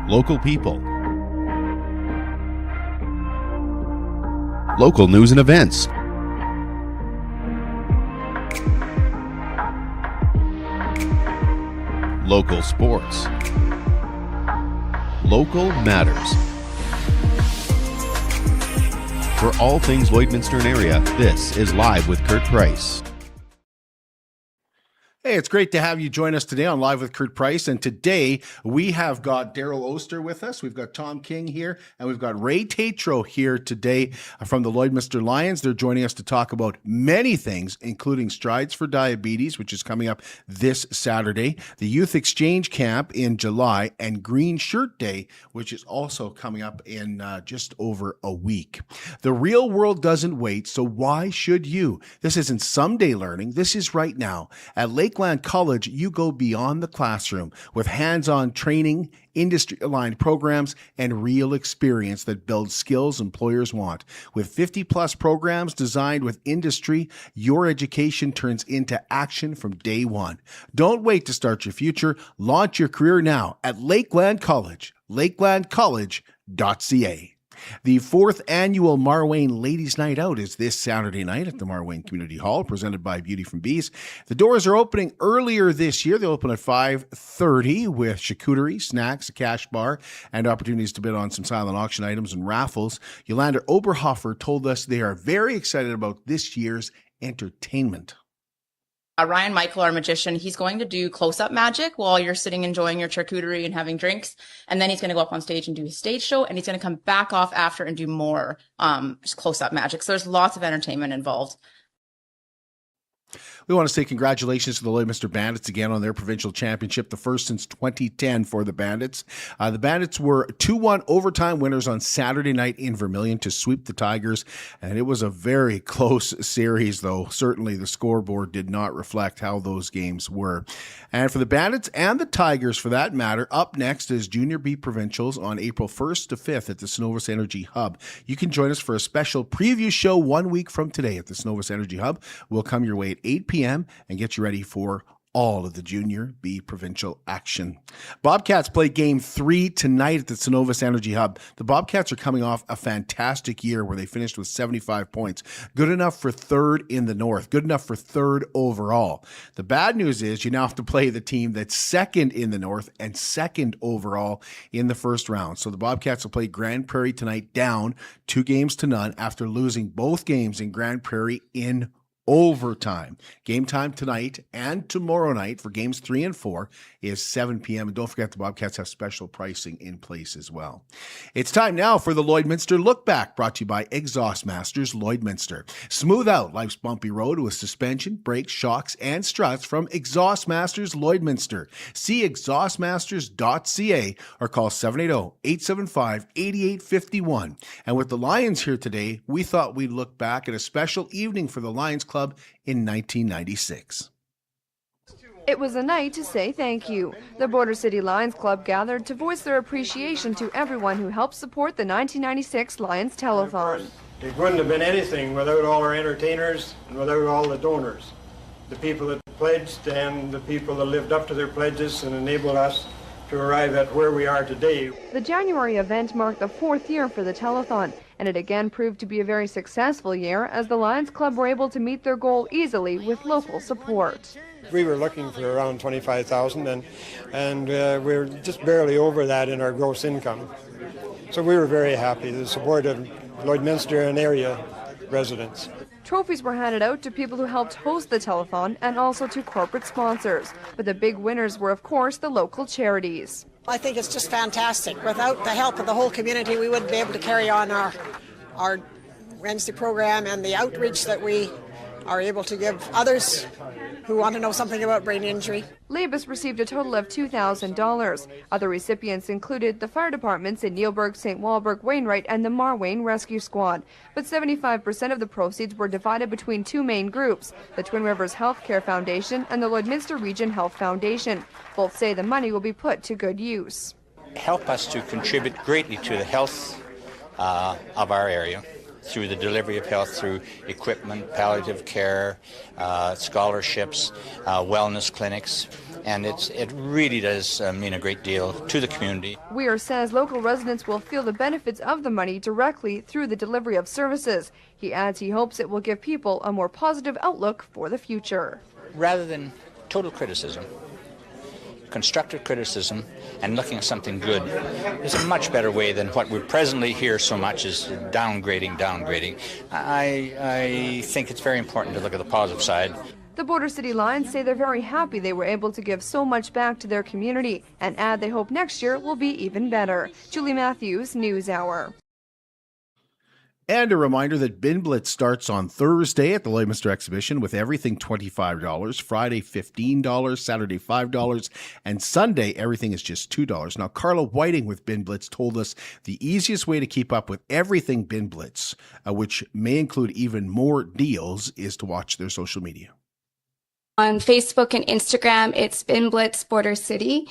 local people, local news and events, local sports, local matters. For all things Lloydminster and area, this is Live with Kurt Price. Hey, it's great to have you join us today on Live with Kurt Price. And today we have got Darryl Oster with us. We've got Tom King here, and we've got Ray Tatro here today from the Lloydminster Lions. They're joining us to talk about many things, including Strides for Diabetes, which is coming up this Saturday, the Youth Exchange Camp in July, and Green Shirt Day, which is also coming up in just over a week. The real world doesn't wait, so why should you? This isn't someday learning. This is right now. At Lakeland College, you go beyond the classroom with hands-on training, industry-aligned programs, and real experience that builds skills employers want. With 50-plus programs designed with industry, your education turns into action from day one. Don't wait to start your future. Launch your career now at Lakeland College, lakelandcollege.ca. The fourth annual Marwayne Ladies Night Out is this Saturday night at the Marwayne Community Hall, presented by Beauty from Bees. The doors are opening earlier this year. They open at 5:30 with charcuterie, snacks, a cash bar, and opportunities to bid on some silent auction items and raffles. Yolanda Oberhofer told us they are very excited about this year's entertainment. Ryan Michael, our magician, he's going to do close-up magic while you're sitting enjoying your charcuterie and having drinks. And then he's going to go up on stage and do his stage show, and he's going to come back off after and do more close-up magic. So there's lots of entertainment involved. We want to say congratulations to the Lloydminster Bandits again on their provincial championship, the first since 2010 for the Bandits. The Bandits were 2-1 overtime winners on Saturday night in Vermilion to sweep the Tigers, and it was a very close series, though certainly the scoreboard did not reflect how those games were. And for the Bandits and the Tigers, for that matter, up next is Junior B Provincials on April 1st to 5th at the Synovus Energy Hub. You can join us for a special preview show 1 week from today at the Synovus Energy Hub. We'll come your way at 8 p.m. and get you ready for all of the Junior B Provincial action. Bobcats play Game 3 tonight at the Synovus Energy Hub. The Bobcats are coming off a fantastic year where they finished with 75 points. Good enough for third in the North. Good enough for third overall. The bad news is you now have to play the team that's second in the North and second overall in the first round. So the Bobcats will play Grand Prairie tonight down 2-0 after losing both games in Grand Prairie in overtime. Game time tonight and tomorrow night for games 3 and 4 is 7 p.m. And don't forget the Bobcats have special pricing in place as well. It's time now for the Lloydminster Look Back, brought to you by Exhaust Masters Lloydminster. Smooth out life's bumpy road with suspension, brakes, shocks, and struts from Exhaust Masters Lloydminster. See exhaustmasters.ca or call 780-875-8851. And with the Lions here today, we thought we'd look back at a special evening for the Lions Club in 1996. It was a night to say thank you. The Border City Lions Club gathered to voice their appreciation to everyone who helped support the 1996 Lions Telethon. It wouldn't have been anything without all our entertainers and without all the donors. The people that pledged and the people that lived up to their pledges and enabled us to arrive at where we are today. The January event marked the 4th year for the telethon, and it again proved to be a very successful year as the Lions Club were able to meet their goal easily with local support. We were looking for around 25,000 and we're just barely over that in our gross income. So we were very happy, the support of Lloydminster and area residents. Trophies were handed out to people who helped host the telethon and also to corporate sponsors. But the big winners were, of course, the local charities. I think it's just fantastic. Without the help of the whole community, we wouldn't be able to carry on our Wednesday program and the outreach that we are able to give others who want to know something about brain injury. Labus received a total of $2,000. Other recipients included the fire departments in Neilburg, St. Walburg, Wainwright, and the Marwayne Rescue Squad. But 75% of the proceeds were divided between two main groups, the Twin Rivers Healthcare Foundation and the Lloydminster Region Health Foundation. Both say the money will be put to good use. Help us to contribute greatly to the health of our area, through the delivery of health, through equipment, palliative care, scholarships, wellness clinics, and it really does mean a great deal to the community. Weir says local residents will feel the benefits of the money directly through the delivery of services. He adds he hopes it will give people a more positive outlook for the future. Rather than total criticism, constructive criticism and looking at something good is a much better way than what we presently hear so much is downgrading. I think it's very important to look at the positive side. The Border City Lions say they're very happy they were able to give so much back to their community and add they hope next year will be even better. Julie Matthews, News Hour. And a reminder that Bin Blitz starts on Thursday at the Lloydminster Exhibition with everything $25, Friday $15, Saturday $5, and Sunday everything is just $2. Now, Carla Whiting with Bin Blitz told us the easiest way to keep up with everything Bin Blitz, which may include even more deals, is to watch their social media. On Facebook and Instagram, it's Bin Blitz Border City.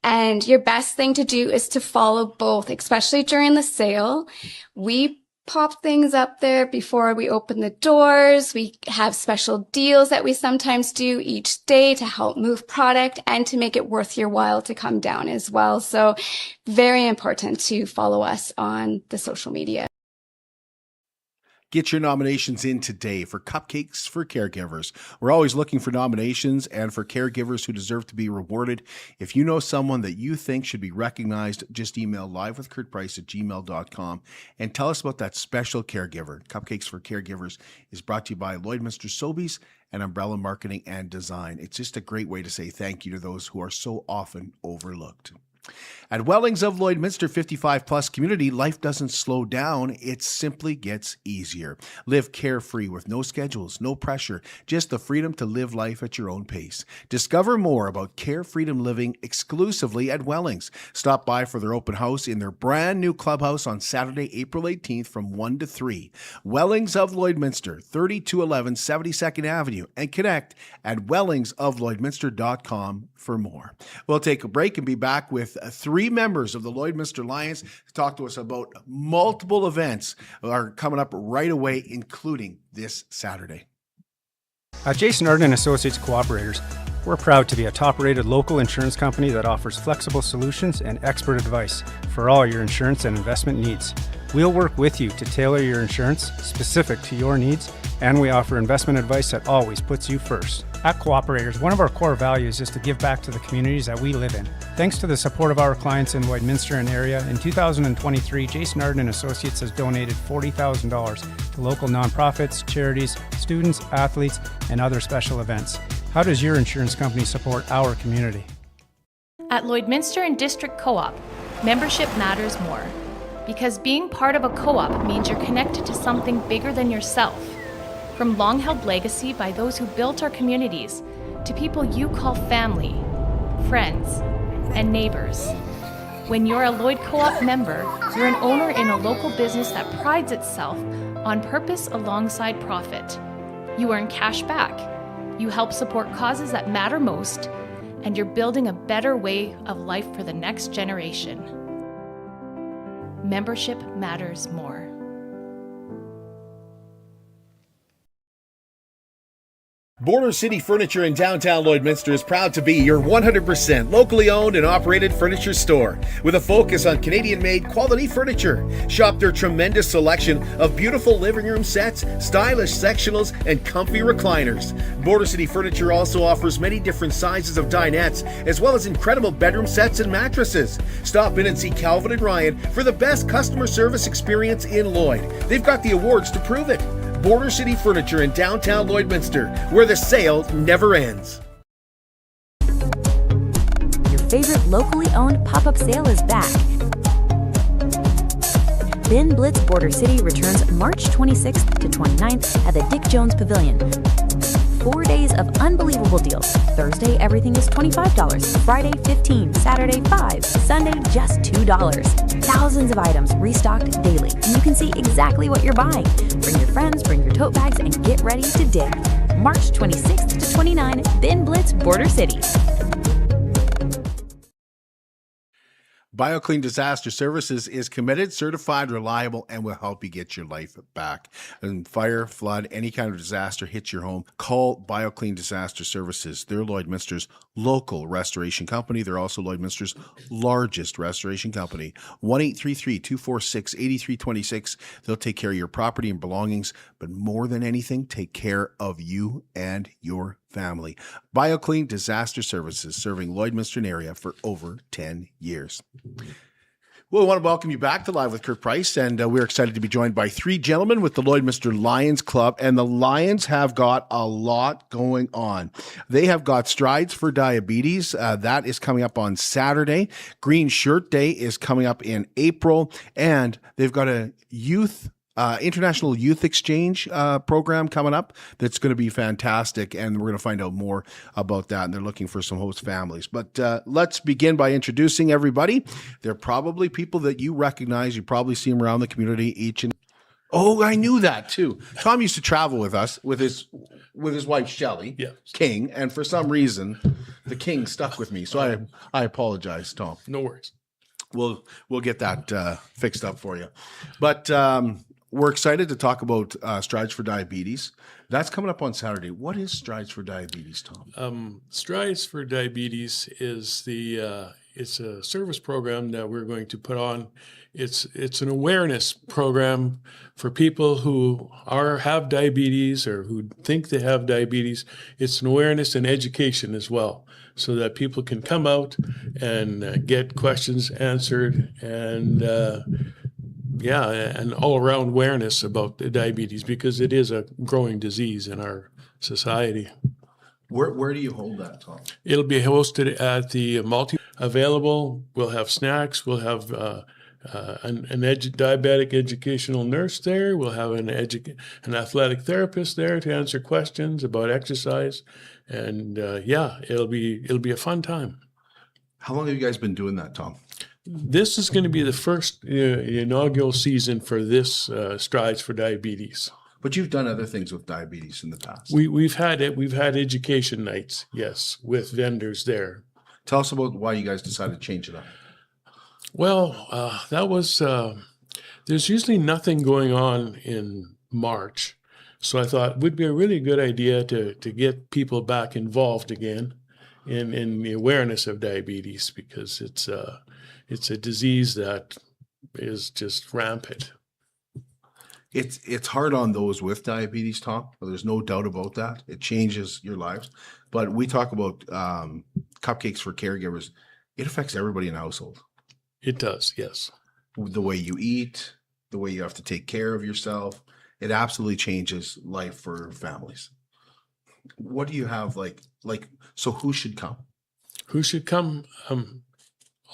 And your best thing to do is to follow both, especially during the sale. We pop things up there before we open the doors. We have special deals that we sometimes do each day to help move product and to make it worth your while to come down as well. So very important to follow us on the social media. Get your nominations in today for Cupcakes for Caregivers. We're always looking for nominations and for caregivers who deserve to be rewarded. If you know someone that you think should be recognized, just email livewithkurtprice@gmail.com and tell us about that special caregiver. Cupcakes for Caregivers is brought to you by Lloydminster Sobeys and Umbrella Marketing and Design. It's just a great way to say thank you to those who are so often overlooked. At Wellings of Lloydminster 55 Plus community, life doesn't slow down, it simply gets easier. Live carefree with no schedules, no pressure, just the freedom to live life at your own pace. Discover more about Care Freedom Living exclusively at Wellings. Stop by for their open house in their brand new clubhouse on Saturday, April 18th from 1 to 3. Wellings of Lloydminster, 3211 72nd Avenue, and connect at wellingsoflloydminster.com for more. We'll take a break and be back with three members of the Lloydminster Lions to talk to us about multiple events that are coming up right away, including this Saturday. At Jason Arden & Associates Cooperators, we're proud to be a top-rated local insurance company that offers flexible solutions and expert advice for all your insurance and investment needs. We'll work with you to tailor your insurance specific to your needs, and we offer investment advice that always puts you first. At Cooperators, one of our core values is to give back to the communities that we live in. Thanks to the support of our clients in Lloydminster and area, in 2023, Jason Arden & Associates has donated $40,000 to local nonprofits, charities, students, athletes, and other special events. How does your insurance company support our community? At Lloydminster and District Co-op, membership matters more. Because being part of a co-op means you're connected to something bigger than yourself. From long-held legacy by those who built our communities, to people you call family, friends, and neighbors. When you're a Lloyd Co-op member, you're an owner in a local business that prides itself on purpose alongside profit. You earn cash back, you help support causes that matter most, and you're building a better way of life for the next generation. Membership matters more. Border City Furniture in downtown Lloydminster is proud to be your 100% locally owned and operated furniture store with a focus on Canadian-made quality furniture. Shop their tremendous selection of beautiful living room sets, stylish sectionals, and comfy recliners. Border City Furniture also offers many different sizes of dinettes, as well as incredible bedroom sets and mattresses. Stop in and see Calvin and Ryan for the best customer service experience in Lloyd. They've got the awards to prove it. Border City Furniture in downtown Lloydminster, where the sale never ends. Your favorite locally owned pop-up sale is back. Bin Blitz Border City returns March 26th to 29th at the Dick Jones Pavilion. 4 days of unbelievable deals. Thursday, everything is $25. Friday, $15. Saturday, $5. Sunday, just $2. Thousands of items restocked daily, and you can see exactly what you're buying. Bring your friends, bring your tote bags, and get ready to dig. March 26th to 29, Bin Blitz Border City. BioClean Disaster Services is committed, certified, reliable, and will help you get your life back. And fire, flood, any kind of disaster hits your home, call BioClean Disaster Services. They're Lloydminster's local restoration company. They're also Lloydminster's largest restoration company. 1-833-246-8326. They'll take care of your property and belongings, but more than anything, take care of you and your family. BioClean Disaster Services, serving Lloydminster area for over 10 years. Well, we want to welcome you back to Live with Kirk Price, and we're excited to be joined by three gentlemen with the Lloydminster Lions Club, and the Lions have got a lot going on. They have got Strides for Diabetes. That is coming up on Saturday. Green Shirt Day is coming up in April, and they've got a International Youth Exchange program coming up that's going to be fantastic, and we're going to find out more about that, and they're looking for some host families. But let's begin by introducing everybody. They're probably people that you recognize. You probably see them around the community each and... Oh, I knew that too. Tom used to travel with us with his wife, Shelley, King, and for some reason, the King stuck with me, so I apologize, Tom. No worries. We'll get that fixed up for you. But... we're excited to talk about Strides for Diabetes. That's coming up on Saturday. What is Strides for Diabetes, Tom? Strides for Diabetes is it's a service program that we're going to put on. It's an awareness program for people who have diabetes or who think they have diabetes. It's an awareness and education as well, so that people can come out and get questions answered and and all-around awareness about the diabetes, because it is a growing disease in our society. Where do you hold that, Tom? It'll be hosted at the available. We'll have snacks. We'll have an diabetic educational nurse there. We'll have an athletic therapist there to answer questions about exercise, and it'll be a fun time. How long have you guys been doing that, Tom? This is going to be the first inaugural season for this Strides for Diabetes. But you've done other things with diabetes in the past. We've had education nights, yes, with vendors there. Tell us about why you guys decided to change it up. Well, that was there's usually nothing going on in March, so I thought it would be a really good idea to get people back involved again in the awareness of diabetes, because it's a disease that is just rampant. It's hard on those with diabetes, Tom. There's no doubt about that. It changes your lives. But we talk about cupcakes for caregivers. It affects everybody in the household. It does, yes. The way you eat, the way you have to take care of yourself, it absolutely changes life for families. What do you have so who should come? Who should come?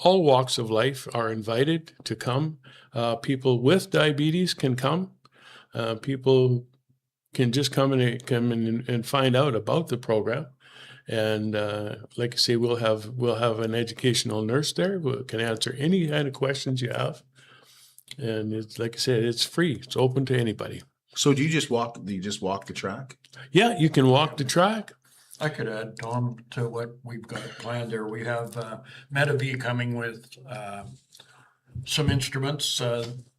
All walks of life are invited to come. People with diabetes can come. People can just come and find out about the program. And like I say, we'll have an educational nurse there who can answer any kind of questions you have. And it's like I said, it's free. It's open to anybody. So do you just walk the track? Yeah, you can walk the track. I could add, Tom, to what we've got planned there. We have Medivie coming with some instruments,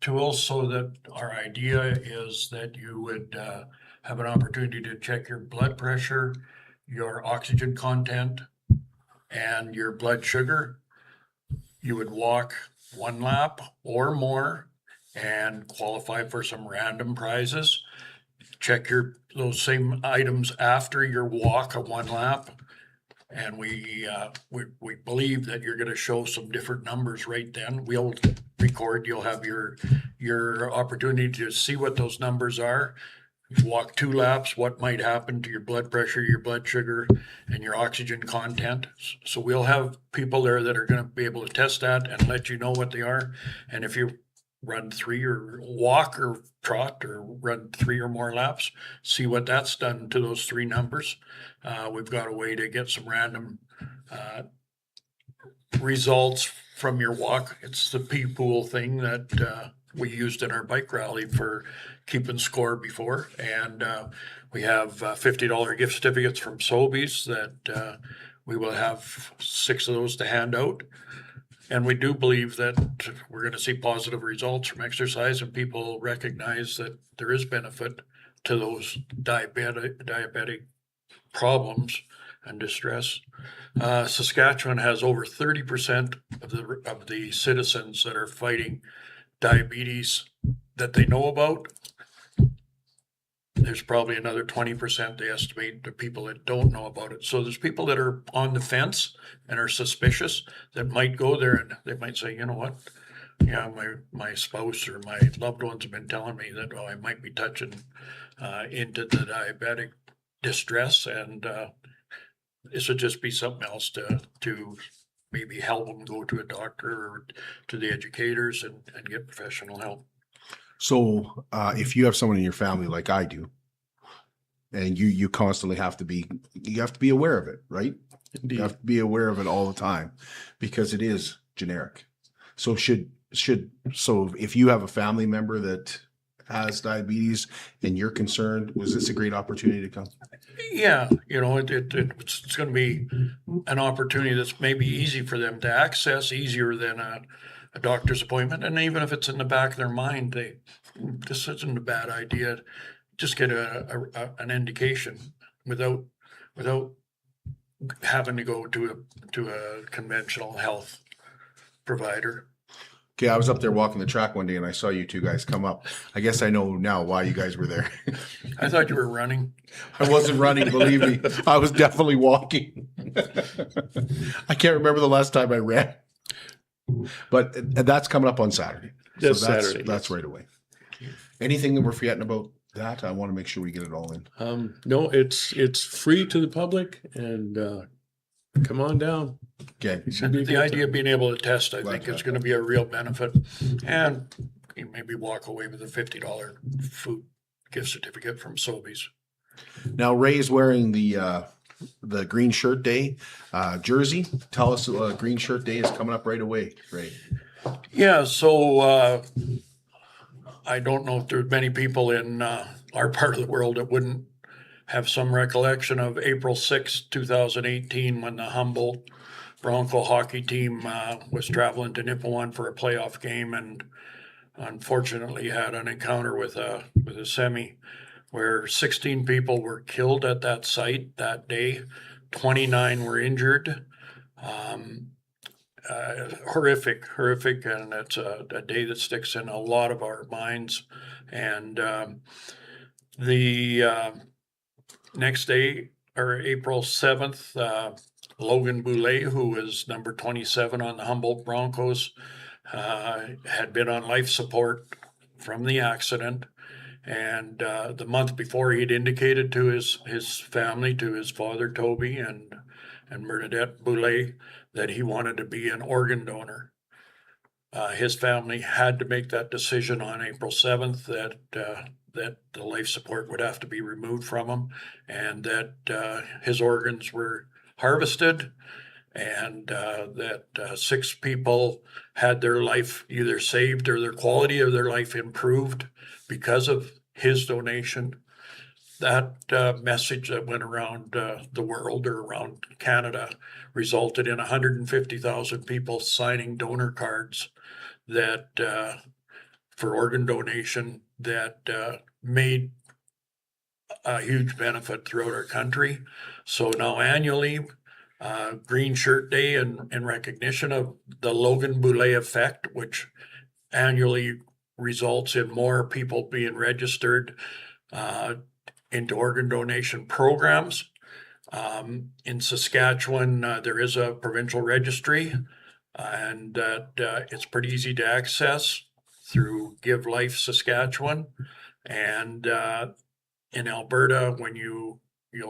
tools, so that our idea is that you would have an opportunity to check your blood pressure, your oxygen content, and your blood sugar. You would walk 1 lap or more and qualify for some random prizes. Check those same items after your walk of 1 lap, and we believe that you're going to show some different numbers right then. We'll record. You'll have your opportunity to see what those numbers are. If you walk 2 laps, what might happen to your blood pressure, your blood sugar, and your oxygen content. So we'll have people there that are going to be able to test that and let you know what they are. And if you run 3 or walk or trot or run 3 or more laps, see what that's done to those 3 numbers. We've got a way to get some random results from your walk. It's the pee pool thing that we used in our bike rally for keeping score before. And we have $50 gift certificates from Sobeys that we will have 6 of those to hand out. And we do believe that we're going to see positive results from exercise, and people recognize that there is benefit to those diabetic problems and distress. Saskatchewan has over 30% of the citizens that are fighting diabetes that they know about. There's probably another 20% they estimate the people that don't know about it. So there's people that are on the fence and are suspicious that might go there, and they might say, you know what? Yeah, my spouse or my loved ones have been telling me that, I might be touching into the diabetic distress, and this would just be something else to maybe help them go to a doctor or to the educators and get professional help. So if you have someone in your family like I do, and you constantly have to be aware of it, right? Indeed. You have to be aware of it all the time because it is generic. So so if you have a family member that has diabetes and you're concerned, was this a great opportunity to come? Yeah, it's going to be an opportunity that's maybe easy for them to access, easier than a doctor's appointment. And even if it's in the back of their mind, this isn't a bad idea. Just get an indication without having to go to a conventional health provider. Okay, I was up there walking the track one day and I saw you two guys come up. I guess I know now why you guys were there. I thought you were running. I wasn't running, believe me. I was definitely walking. I can't remember the last time I ran. But that's coming up on Saturday. This Saturday. That's right away. Anything that we're forgetting about that? I want to make sure we get it all in. No, it's free to the public, and come on down. Okay. The idea of being able to test, I think, is going to be a real benefit. And you maybe walk away with a $50 food gift certificate from Sobeys. Now, Ray's wearing the Green Shirt Day jersey. Tell us, Green Shirt Day is coming up right away, Ray. Yeah, so I don't know if there's many people in our part of the world that wouldn't have some recollection of April 6, 2018, when the Humboldt Bronco hockey team was traveling to Nipawin for a playoff game, and unfortunately had an encounter with a semi where 16 people were killed at that site that day. 29 were injured. Horrific, and it's a day that sticks in a lot of our minds. And the next day, or April 7th, Logan Boulay, who was number 27 on the Humboldt Broncos, had been on life support from the accident. And the month before, he'd indicated to his family, to his father, Toby, and Bernadette Boulay, that he wanted to be an organ donor. His family had to make that decision on April 7th that the life support would have to be removed from him, and that his organs were harvested, and that 6 people had their life either saved or their quality of their life improved because of his donation. That message that went around the world, or around Canada, resulted in 150,000 people signing donor cards that for organ donation, that made a huge benefit throughout our country. So now annually, Green Shirt Day, in recognition of the Logan Boulay effect, which annually results in more people being registered into organ donation programs. In Saskatchewan, there is a provincial registry, and it's pretty easy to access through Give Life Saskatchewan. And in Alberta, when you'll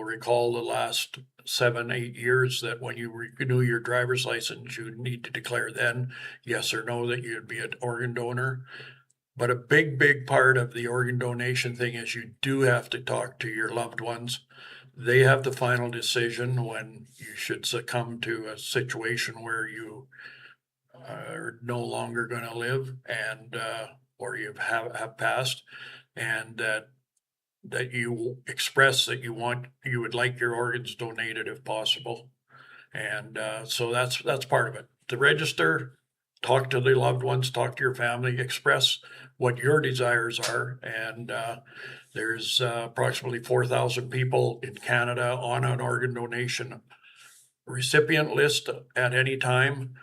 recall the last 7-8 years, that when you renew your driver's license, you need to declare then yes or no that you'd be an organ donor. But a big part of the organ donation thing is you do have to talk to your loved ones. They have the final decision when you should succumb to a situation where you are no longer going to live, and or you have passed, and that you express that you would like your organs donated if possible. And so that's part of it. To register, talk to the loved ones, talk to your family, express what your desires are. And there's approximately 4,000 people in Canada on an organ donation recipient list at any time.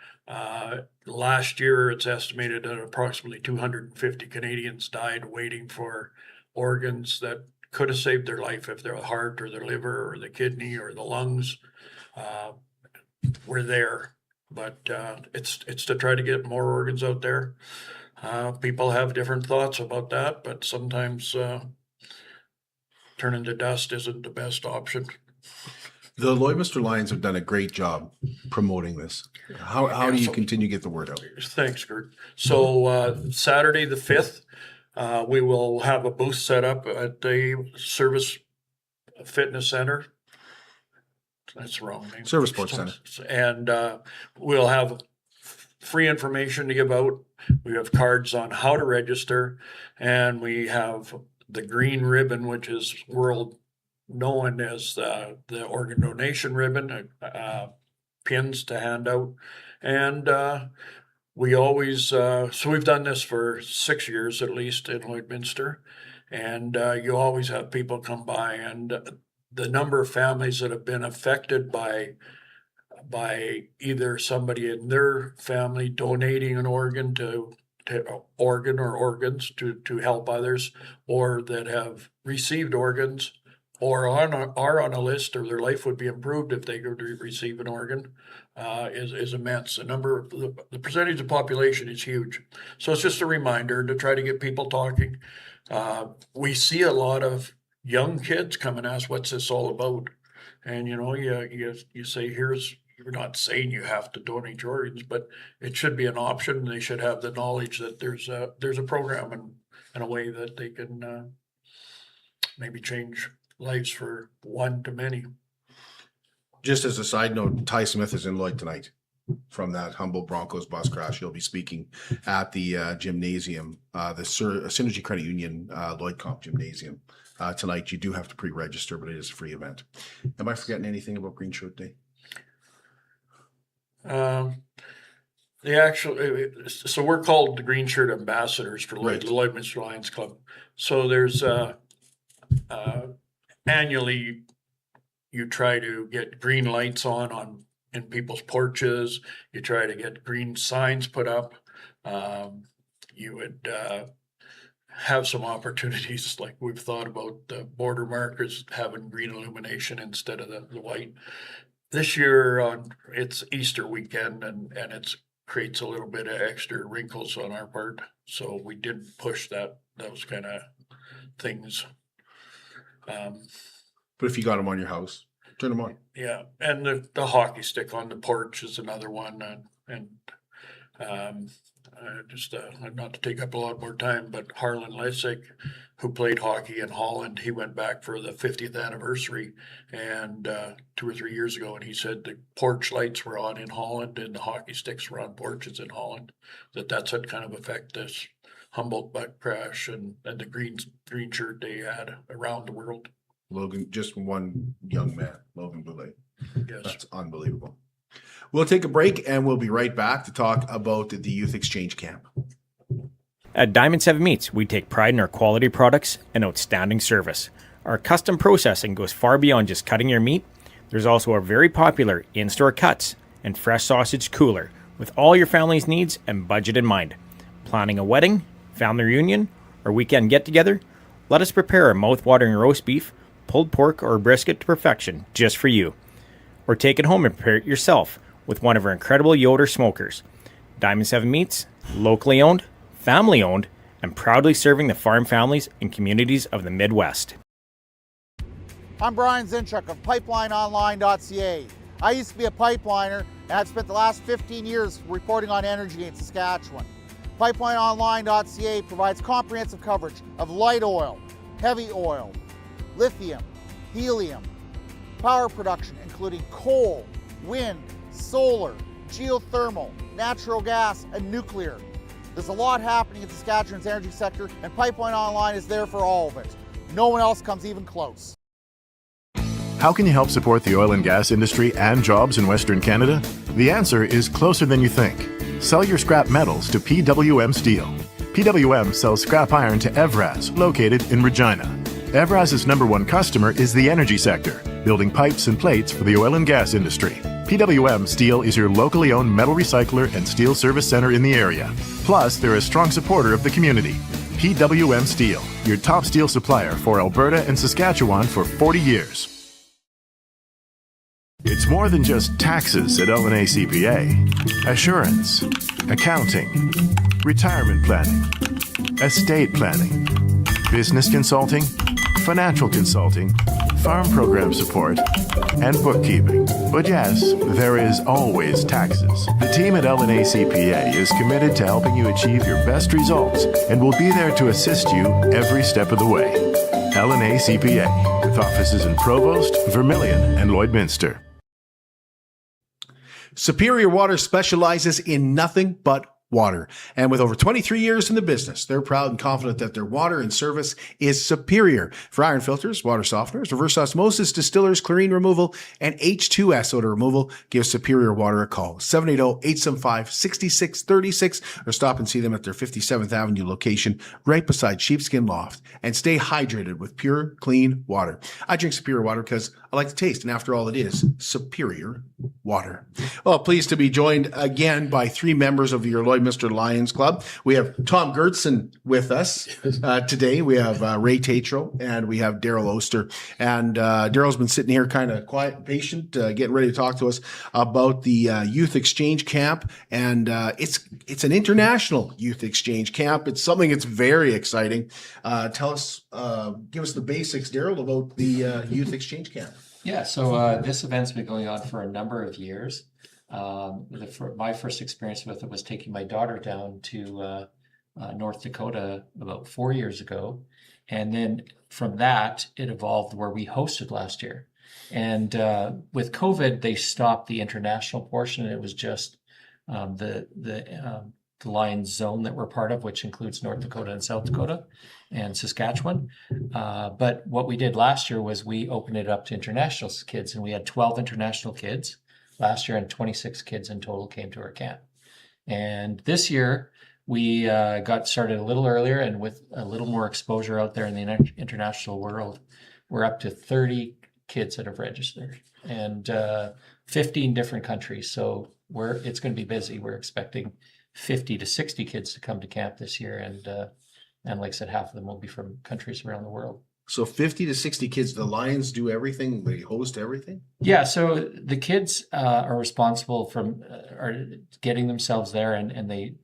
Last year, it's estimated that approximately 250 Canadians died waiting for organs that could have saved their life if their heart or their liver or the kidney or the lungs were there. But it's to try to get more organs out there. People have different thoughts about that, but sometimes turning to dust isn't the best option. The Lloydminster Lions have done a great job promoting this. How do you continue to get the word out? Thanks, Gert. So Saturday the 5th, we will have a booth set up at the Service Fitness Center. That's the wrong name. Service Sports Center. And we'll have free information to give out. We have cards on how to register, and we have the green ribbon, which is world known as the organ donation ribbon, pins to hand out. And we always, so we've done this for 6 years at least in Lloydminster, and you always have people come by, and the number of families that have been affected by either somebody in their family donating an organ to organ or organs to help others, or that have received organs or are on a list, or their life would be improved if they could receive an organ, is immense. The percentage of population is huge. So it's just a reminder to try to get people talking. We see a lot of young kids come and ask, what's this all about? And, you say, you're not saying you have to donate your organs, but it should be an option. They should have the knowledge that there's a program and a way that they can maybe change lives for one to many. Just as a side note, Ty Smith is in Lloyd tonight from that Humboldt Broncos bus crash. He'll be speaking at the gymnasium, the Synergy Credit Union Lloyd Comp Gymnasium tonight. You do have to pre-register, but it is a free event. Am I forgetting anything about Green Shirt Day? So we're called the Green Shirt Ambassadors for the Lloydminster Lions Club. So there's annually you try to get green lights on in people's porches. You try to get green signs put up. You would have some opportunities, like we've thought about the border markers having green illumination instead of the white. This year it's Easter weekend, and it creates a little bit of extra wrinkles on our part. So we did push those kind of things. But if you got them on your house, turn them on. Yeah, and the hockey stick on the porch is another one, and just not to take up a lot more time, but Harlan Lessig, who played hockey in Holland, he went back for the 50th anniversary, and 2 or 3 years ago, and he said the porch lights were on in Holland and the hockey sticks were on porches in Holland. That's what kind of effect this Humboldt butt crash and the green shirt day had around the world. Logan, just one young man, Logan Boulay. Yes. That's unbelievable. We'll take a break and we'll be right back to talk about the Youth Exchange Camp. At Diamond 7 Meats, we take pride in our quality products and outstanding service. Our custom processing goes far beyond just cutting your meat. There's also our very popular in-store cuts and fresh sausage cooler with all your family's needs and budget in mind. Planning a wedding, family reunion, or weekend get-together? Let us prepare a mouth-watering roast beef, pulled pork, or brisket to perfection just for you. Or take it home and prepare it yourself with one of our incredible Yoder smokers. Diamond 7 Meats, locally owned, family owned, and proudly serving the farm families and communities of the Midwest. I'm Brian Zinchuk of PipelineOnline.ca. I used to be a pipeliner, and I've spent the last 15 years reporting on energy in Saskatchewan. PipelineOnline.ca provides comprehensive coverage of light oil, heavy oil, lithium, helium, power production including coal, wind, solar, geothermal, natural gas, and nuclear. There's a lot happening in Saskatchewan's energy sector, and Pipeline Online is there for all of it. No one else comes even close. How can you help support the oil and gas industry and jobs in Western Canada? The answer is closer than you think. Sell your scrap metals to PWM Steel. PWM sells scrap iron to Evraz, located in Regina. Evraz's #1 customer is the energy sector, building pipes and plates for the oil and gas industry. PWM Steel is your locally owned metal recycler and steel service center in the area. Plus, they're a strong supporter of the community. PWM Steel, your top steel supplier for Alberta and Saskatchewan for 40 years. It's more than just taxes at L&A CPA. Assurance, accounting, retirement planning, estate planning, business consulting, financial consulting, farm program support, and bookkeeping. But yes, there is always taxes. The team at L&A CPA is committed to helping you achieve your best results and will be there to assist you every step of the way. L&A CPA, with offices in Provost, Vermilion, and Lloydminster. Superior Water specializes in nothing but water. And with over 23 years in the business, they're proud and confident that their water and service is superior. For iron filters, water softeners, reverse osmosis distillers, chlorine removal, and H2S odor removal, give Superior Water a call. 780-875-6636 or stop and see them at their 57th Avenue location right beside Sheepskin Loft. And stay hydrated with pure, clean water. I drink Superior Water because I like the taste, and after all, it is Superior Water. Well, pleased to be joined again by 3 members of your Lloydminster Lions Club. We have Tom Goertzen with us today. We have Ray Tatro, and we have Darryl Oster. And Darryl's been sitting here kind of quiet and patient, getting ready to talk to us about the youth exchange camp. And it's an international youth exchange camp. It's something that's very exciting. Give us the basics, Darryl, about the youth exchange camp. Yeah, so this event's been going on for a number of years. My first experience with it was taking my daughter down to North Dakota about 4 years ago. And then from that, it evolved where we hosted last year. And with COVID, they stopped the international portion, and it was just the Lions zone that we're part of, which includes North Dakota and South Dakota and Saskatchewan. But what we did last year was we opened it up to international kids, and we had 12 international kids last year, and 26 kids in total came to our camp. And this year, we got started a little earlier, and with a little more exposure out there in the international world, we're up to 30 kids that have registered, and 15 different countries. So it's going to be busy. We're expecting 50 to 60 kids to come to camp this year, and like I said, half of them will be from countries around the world. So 50 to 60 kids. The Lions do everything. They host everything. Yeah. So the kids are responsible are getting themselves there, and they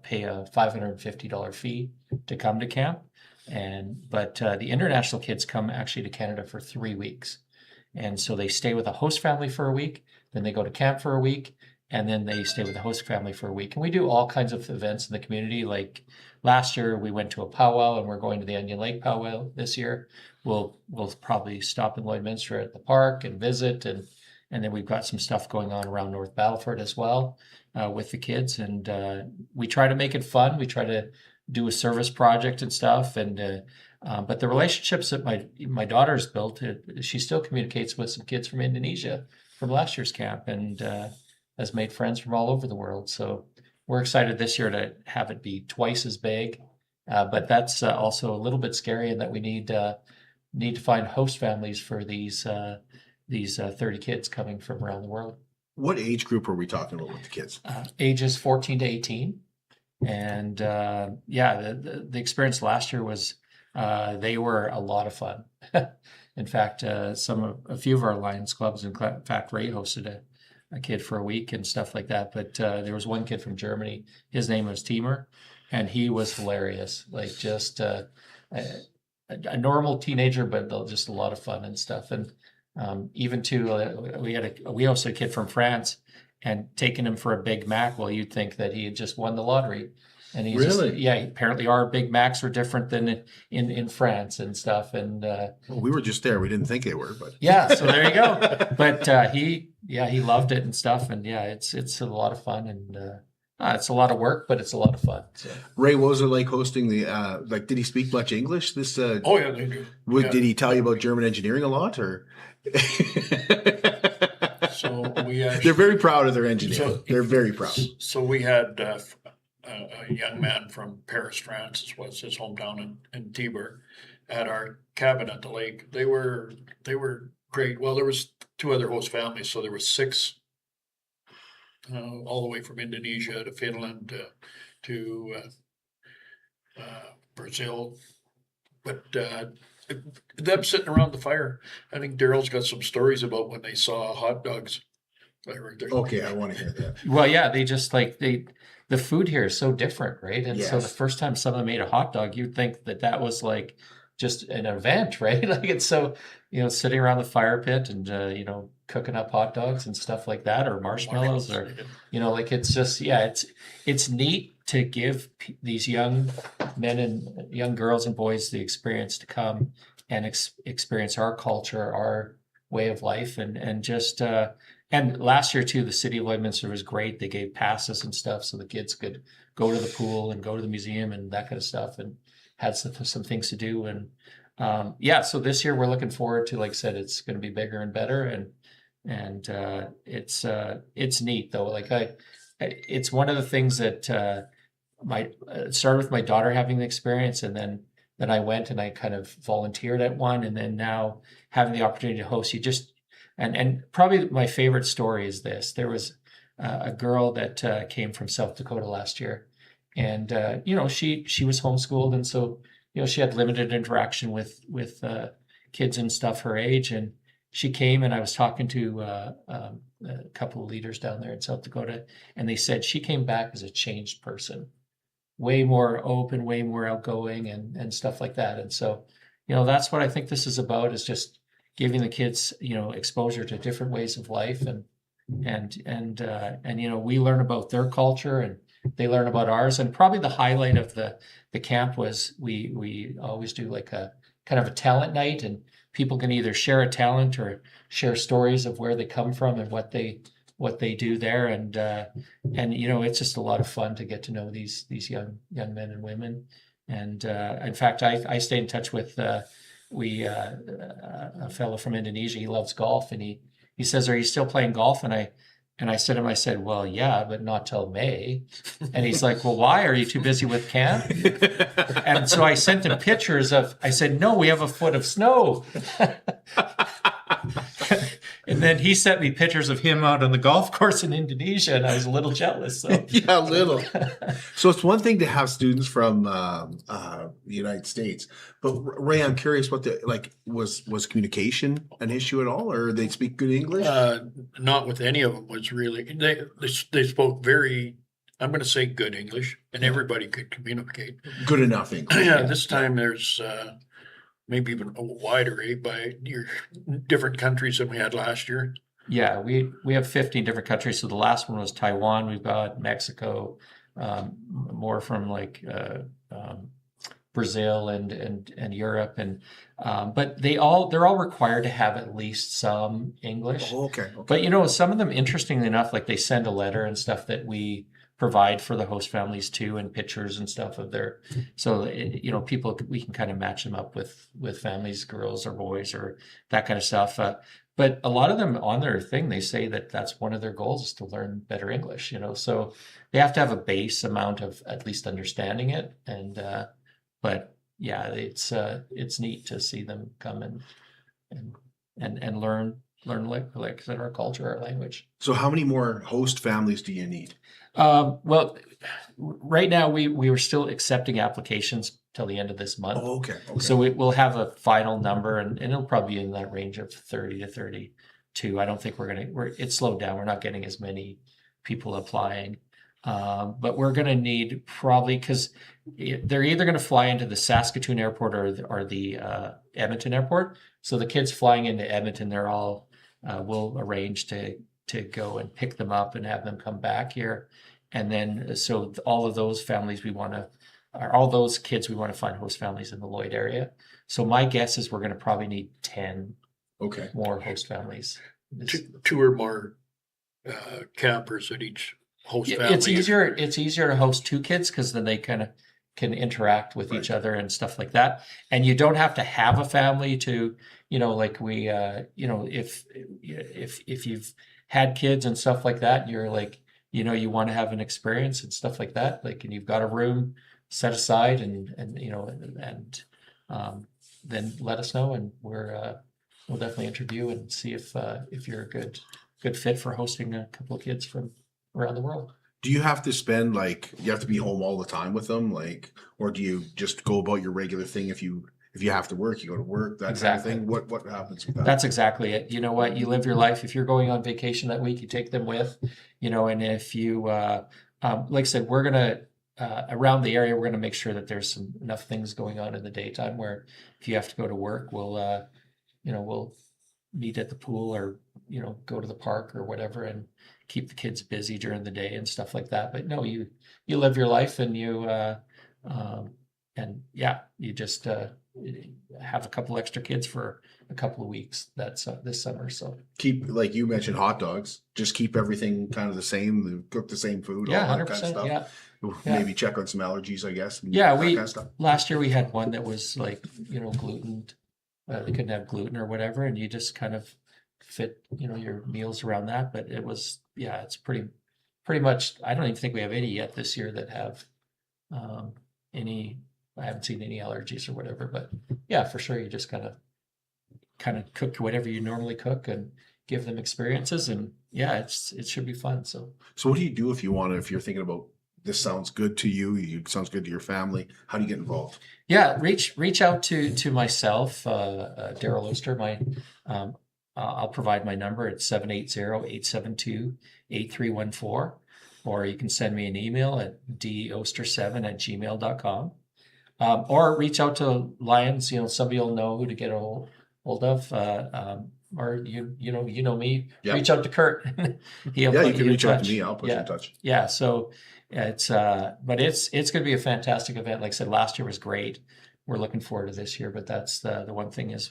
pay a $550 fee to come to camp. But the international kids come actually to Canada for 3 weeks, and so they stay with a host family for a week. Then they go to camp for a week, and then they stay with the host family for a week. And we do all kinds of events in the community. Like last year, we went to a powwow, and we're going to the Onion Lake powwow this year. We'll probably stop in Lloydminster at the park and visit, and then we've got some stuff going on around North Battleford as well with the kids. And we try to make it fun. We try to do a service project and stuff. And but the relationships that my daughter's built, she still communicates with some kids from Indonesia from last year's camp, and has made friends from all over the world. So we're excited this year to have it be twice as big. But that's also a little bit scary in that we need to find host families for these 30 kids coming from around the world. What age group are we talking about with the kids? Ages 14 to 18. And the experience last year was they were a lot of fun. In fact, a few of our Lions clubs, in fact, Ray hosted a kid for a week and stuff like that. But there was one kid from Germany. His name was Timur, and he was hilarious. Like just a normal teenager, but just a lot of fun and stuff. And even too, we hosted a kid from France, and taking him for a Big Mac. Well, you'd think that he had just won the lottery. And he's really? Apparently our Big Macs are different than in France and stuff. And well, we were just there. We didn't think they were, but yeah. So there you go. But he loved it and stuff. And yeah, it's a lot of fun, and it's a lot of work, but it's a lot of fun. So. Ray, what was it like hosting the? Did he speak much English? Oh yeah, they do. Did he tell you about German engineering a lot, or? So So we actually, They're very proud of their engineering. So- They're very proud. So we had a young man from Paris, France, was his hometown in Tibur, at our cabin at the lake. They were great. Well, there was 2 other host families, so there were 6, all the way from Indonesia to Finland to Brazil. But them sitting around the fire, I think Darryl's got some stories about when they saw hot dogs. Okay, I want to hear that. Well, yeah, they just like the food here is so different, right? And so Yes. the first time someone made a hot dog, you'd think that was like just an event, right? Like it's so, sitting around the fire pit and cooking up hot dogs and stuff like that, or marshmallows, or like it's just it's neat to give these young men and young girls and boys the experience to come and experience our culture, our way of life, and just and last year too, the city of Lloydminster was great. They gave passes and stuff so the kids could go to the pool and go to the museum and that kind of stuff, and had some things to do. And so this year we're looking forward to, like I said, it's going to be bigger and better, and it's neat though. Like it's one of the things that it started with my daughter having the experience, and then I went and I kind of volunteered at one, and then now having the opportunity to host. You just and probably my favorite story is this. There was a girl that came from South Dakota last year, and she was homeschooled, and so she had limited interaction with kids and stuff her age, and she came, and I was talking to a couple of leaders down there in South Dakota, and they said she came back as a changed person, way more open, way more outgoing, and stuff like that. And so that's what I think this is about, is just giving the kids exposure to different ways of life, and we learn about their culture and they learn about ours. And probably the highlight of the camp was we always do like a kind of a talent night, and people can either share a talent or share stories of where they come from and what they do there. And it's just a lot of fun to get to know these young men and women. And in fact, I stay in touch with a fellow from Indonesia. He loves golf, and he says, "Are you still playing golf?" And I said to him, "Well, yeah, but not till May." And he's like, "Well, why? Are you too busy with camp?" And so I sent him pictures I said, "No, we have a foot of snow." And then he sent me pictures of him out on the golf course in Indonesia, and I was a little jealous. So. Yeah, a little. So it's one thing to have students from the United States, but Ray, I'm curious, was communication an issue at all, or they speak good English? Not with any of them was really. They spoke very, I'm going to say, good English, and everybody could communicate. Good enough English. Yeah, this time there's maybe even a wider array by your different countries than we had last year. Yeah, we have 15 different countries. So the last one was Taiwan. We've got Mexico, more from like Brazil and Europe, and but they're all required to have at least some English. Oh, okay. But some of them, interestingly enough, like they send a letter and stuff that we provide for the host families too, and pictures and stuff of their, so people, we can kind of match them up with families, girls or boys or that kind of stuff. But a lot of them on their thing, they say that that's one of their goals, is to learn better English, so they have to have a base amount of at least understanding it. And but yeah, it's neat to see them come and learn like our culture, our language. So how many more host families do you need? Well, right now we were still accepting applications till the end of this month. Oh, okay. So we'll have a final number, and it'll probably be in that range of 30 to 32. I don't think it's slowed down. We're not getting as many people applying. But we're going to need probably, because they're either going to fly into the Saskatoon airport or the Edmonton airport. So the kids flying into Edmonton, they're all, we'll arrange to go and pick them up and have them come back here. And then, so all of those families all those kids, we want to find host families in the Lloyd area. So my guess is we're going to probably need 10 more host families. Two or more campers at each host family. It's easier to host 2 kids, because then they kind of can interact with each other and stuff like that. And you don't have to have a family to, like we, if you've had kids and stuff like that, and you're like, you know, you want to have an experience and stuff like that, like, and you've got a room set aside, and you know, then let us know, and we'll definitely interview and see if you're a good fit for hosting a couple of kids from around the world. Do you have to spend you have to be home all the time with them, or do you just go about your regular thing? If you have to work, you go to work, that Exactly. kind of thing. What happens with that? That's exactly it. You know what? You live your life. If you're going on vacation that week, you take them with, you know, and if you, like I said, we're going to, around the area, we're going to make sure that there's enough things going on in the daytime where if you have to go to work, we'll meet at the pool or, you know, go to the park or whatever and keep the kids busy during the day and stuff like that. But no, you live your life, and you just have a couple extra kids for a couple of weeks. That's this summer. So keep, like you mentioned, hot dogs. Just keep everything kind of the same. Cook the same food. Yeah, all that 100%. kind of stuff. Yeah. Maybe check on some allergies, I guess. Yeah, that kind of stuff. last year we had one that was like, you know, gluten. They couldn't have gluten or whatever, and you just kind of fit, you know, your meals around that. But it was, yeah, it's pretty much. I don't even think we have any yet this year that have any. I haven't seen any allergies or whatever. But yeah, for sure, you just kind of cook whatever you normally cook and give them experiences, and yeah, it should be fun. So what do you do if you're thinking about, this sounds good to you, sounds good to your family? How do you get involved? Yeah, reach out to myself, Darryl Oster. I'll provide my number. It's 780-872-8314, or you can send me an email at doster7@gmail.com, or reach out to Lions. You know, somebody will know who to get a hold of. Or you know me. Yep. Reach out to Kurt. You can reach out to me. I'll put you in touch. Yeah, so it's going to be a fantastic event. Like I said, last year was great. We're looking forward to this year, but that's the one thing is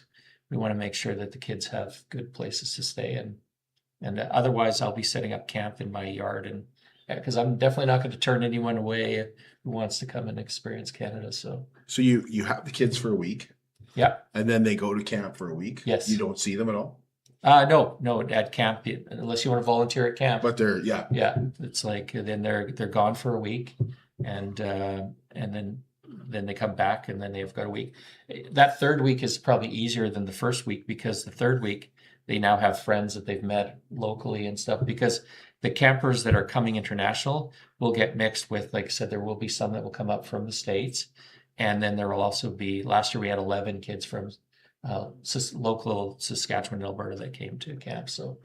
we want to make sure that the kids have good places to stay, and otherwise I'll be setting up camp in my yard, and because I'm definitely not going to turn anyone away who wants to come and experience Canada. So you have the kids for a week. Yeah. And then they go to camp for a week. Yes. You don't see them at all? No, at camp, unless you want to volunteer at camp. But It's like, then they're gone for a week, and then they come back, and then they've got a week. That third week is probably easier than the first week, because the third week they now have friends that they've met locally and stuff, because the campers that are coming international will get mixed with, like I said, there will be some that will come up from the States. And then there will also be, last year we had 11 kids from local Saskatchewan and Alberta that came to camp. So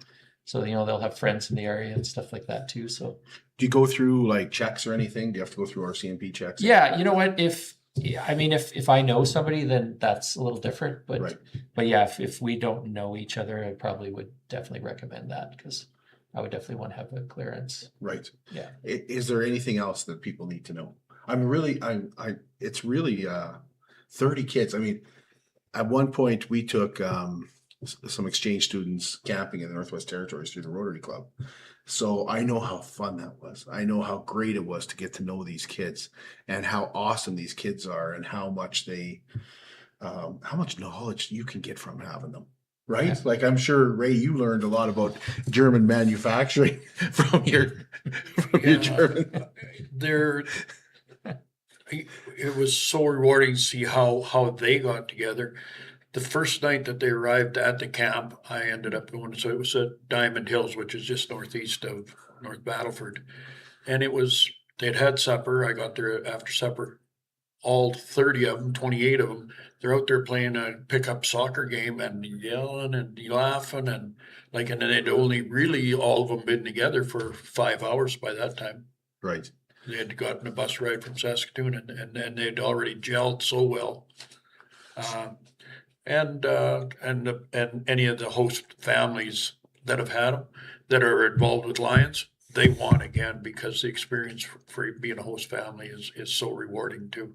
you know, they'll have friends in the area and stuff like that too. So do you go through like checks or anything? Do you have to go through RCMP checks? Yeah, you know what? If I know somebody, then that's a little different. But right. But yeah, if we don't know each other, I probably would definitely recommend that, because I would definitely want to have a clearance. Right. Yeah. Is there anything else that people need to know? It's really 30 kids. I mean, at one point we took some exchange students camping in the Northwest Territories through the Rotary Club. So I know how fun that was. I know how great it was to get to know these kids and how awesome these kids are, and how much knowledge you can get from having them. Right? Yeah. Like, I'm sure, Ray, you learned a lot about German manufacturing from your German. It was so rewarding to see how they got together. The first night that they arrived at the camp, I ended up going, so it was at Diamond Hills, which is just northeast of North Battleford. And they'd had supper. I got there after supper. All 30 of them, 28 of them, they're out there playing a pickup soccer game and yelling and laughing, and they'd only really all of them been together for 5 hours by that time. Right. They had gotten a bus ride from Saskatoon, and they'd already gelled so well. And any of the host families that have had them that are involved with Lions, they want again, because the experience for being a host family is so rewarding too.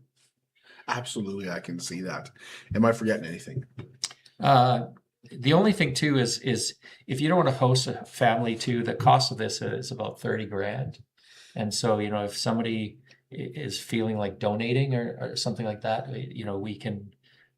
Absolutely, I can see that. Am I forgetting anything? The only thing too is if you don't want to host a family too, the cost of this is about $30,000. And so, you know, if somebody is feeling like donating or something like that, you know, we can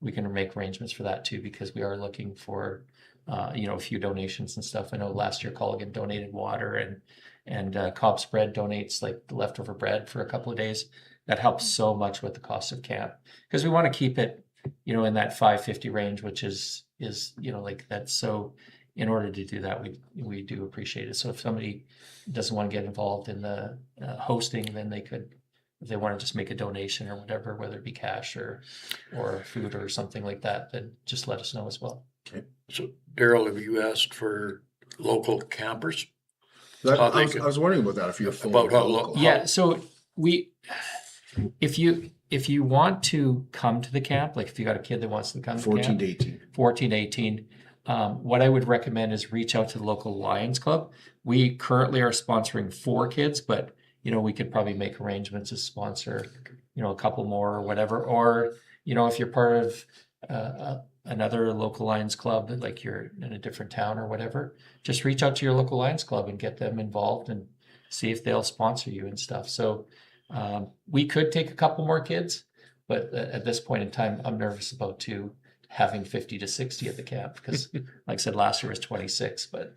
make arrangements for that too, because we are looking for a few donations and stuff. I know last year Colligan donated water, and Cobb's Bread donates like the leftover bread for a couple of days. That helps so much with the cost of camp, because we want to keep it, in that $550 range, which is like that's so. In order to do that, we do appreciate it. So if somebody doesn't want to get involved in the hosting, then they could, if they want to just make a donation or whatever, whether it be cash or food or something like that, then just let us know as well. Okay. So Darryl, have you asked for local campers? I was wondering about that. If you're about how local. Yeah. So if you want to come to the camp, like if you got a kid that wants to come to 14 camp, to 18. 14 to 18, what I would recommend is reach out to the local Lions Club. We currently are sponsoring 4 kids, but we could probably make arrangements to sponsor, a couple more or whatever. Or, if you're part of another local Lions Club, like you're in a different town or whatever, just reach out to your local Lions Club and get them involved and see if they'll sponsor you and stuff. So we could take a couple more kids, but at this point in time, I'm nervous about having 50 to 60 at the camp, because like I said, last year was 26, but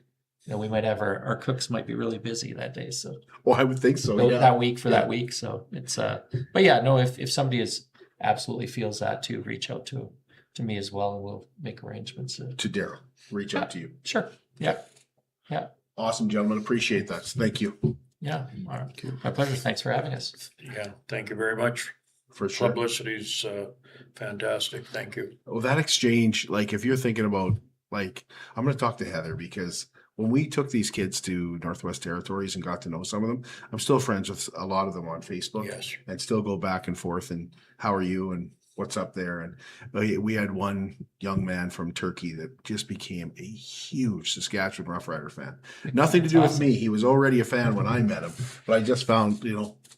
we might have our cooks might be really busy that day. So I would think so. Yeah. That week that week. So it's but yeah, no, if somebody absolutely feels that too, reach out to me as well, and we'll make arrangements. To Darryl, reach out to you. Sure. Yeah. Awesome, gentlemen. Appreciate that. Thank you. Yeah. All right. My pleasure. Thanks for having us. Yeah. Thank you very much. For sure. Publicity's fantastic. Thank you. Well, that exchange, like if you're thinking about, like, I'm going to talk to Heather, because when we took these kids to Northwest Territories and got to know some of them, I'm still friends with a lot of them on Facebook. Yes. And still go back and forth and how are you and what's up there. And we had one young man from Turkey that just became a huge Saskatchewan Rough Rider fan. Nothing to do with me. He was already a fan when I met him, but I just found,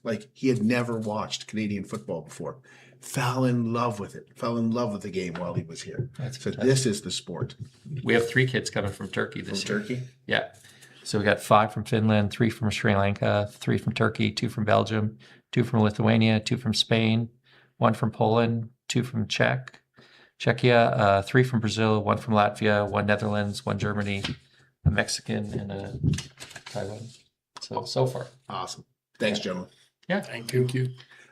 like he had never watched Canadian football before. Fell in love with it. Fell in love with the game while he was here. So this is the sport. We have 3 kids coming from Turkey this year. Turkey? Yeah. So we got 5 from Finland, 3 from Sri Lanka, 3 from Turkey, 2 from Belgium, 2 from Lithuania, 2 from Spain, 1 from Poland, 2 from Czechia, 3 from Brazil, 1 from Latvia, 1 Netherlands, 1 Germany, a Mexican, and a Taiwan. So far. Awesome. Thanks, gentlemen. Yeah. Thank you.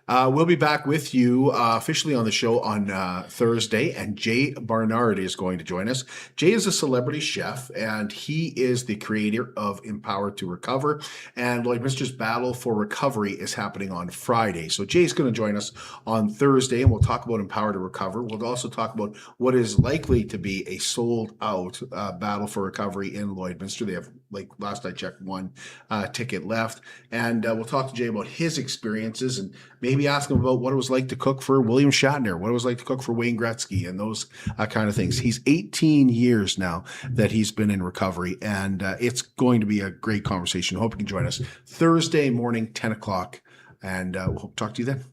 We'll be back with you officially on the show on Thursday, and Jay Barnard is going to join us. Jay is a celebrity chef, and he is the creator of Empower to Recover, and Lloydminster's Battle for Recovery is happening on Friday. So Jay's going to join us on Thursday, and we'll talk about Empower to Recover. We'll also talk about what is likely to be a sold-out Battle for Recovery in Lloydminster. They have, like last I checked, 1 ticket left, and we'll talk to Jay about his experiences and maybe ask him about what it was like to cook for William Shatner, what it was like to cook for Wayne Gretzky, and those kind of things. He's 18 years now that he's been in recovery, and it's going to be a great conversation. Hope you can join us Thursday morning, 10 o'clock, and we'll talk to you then.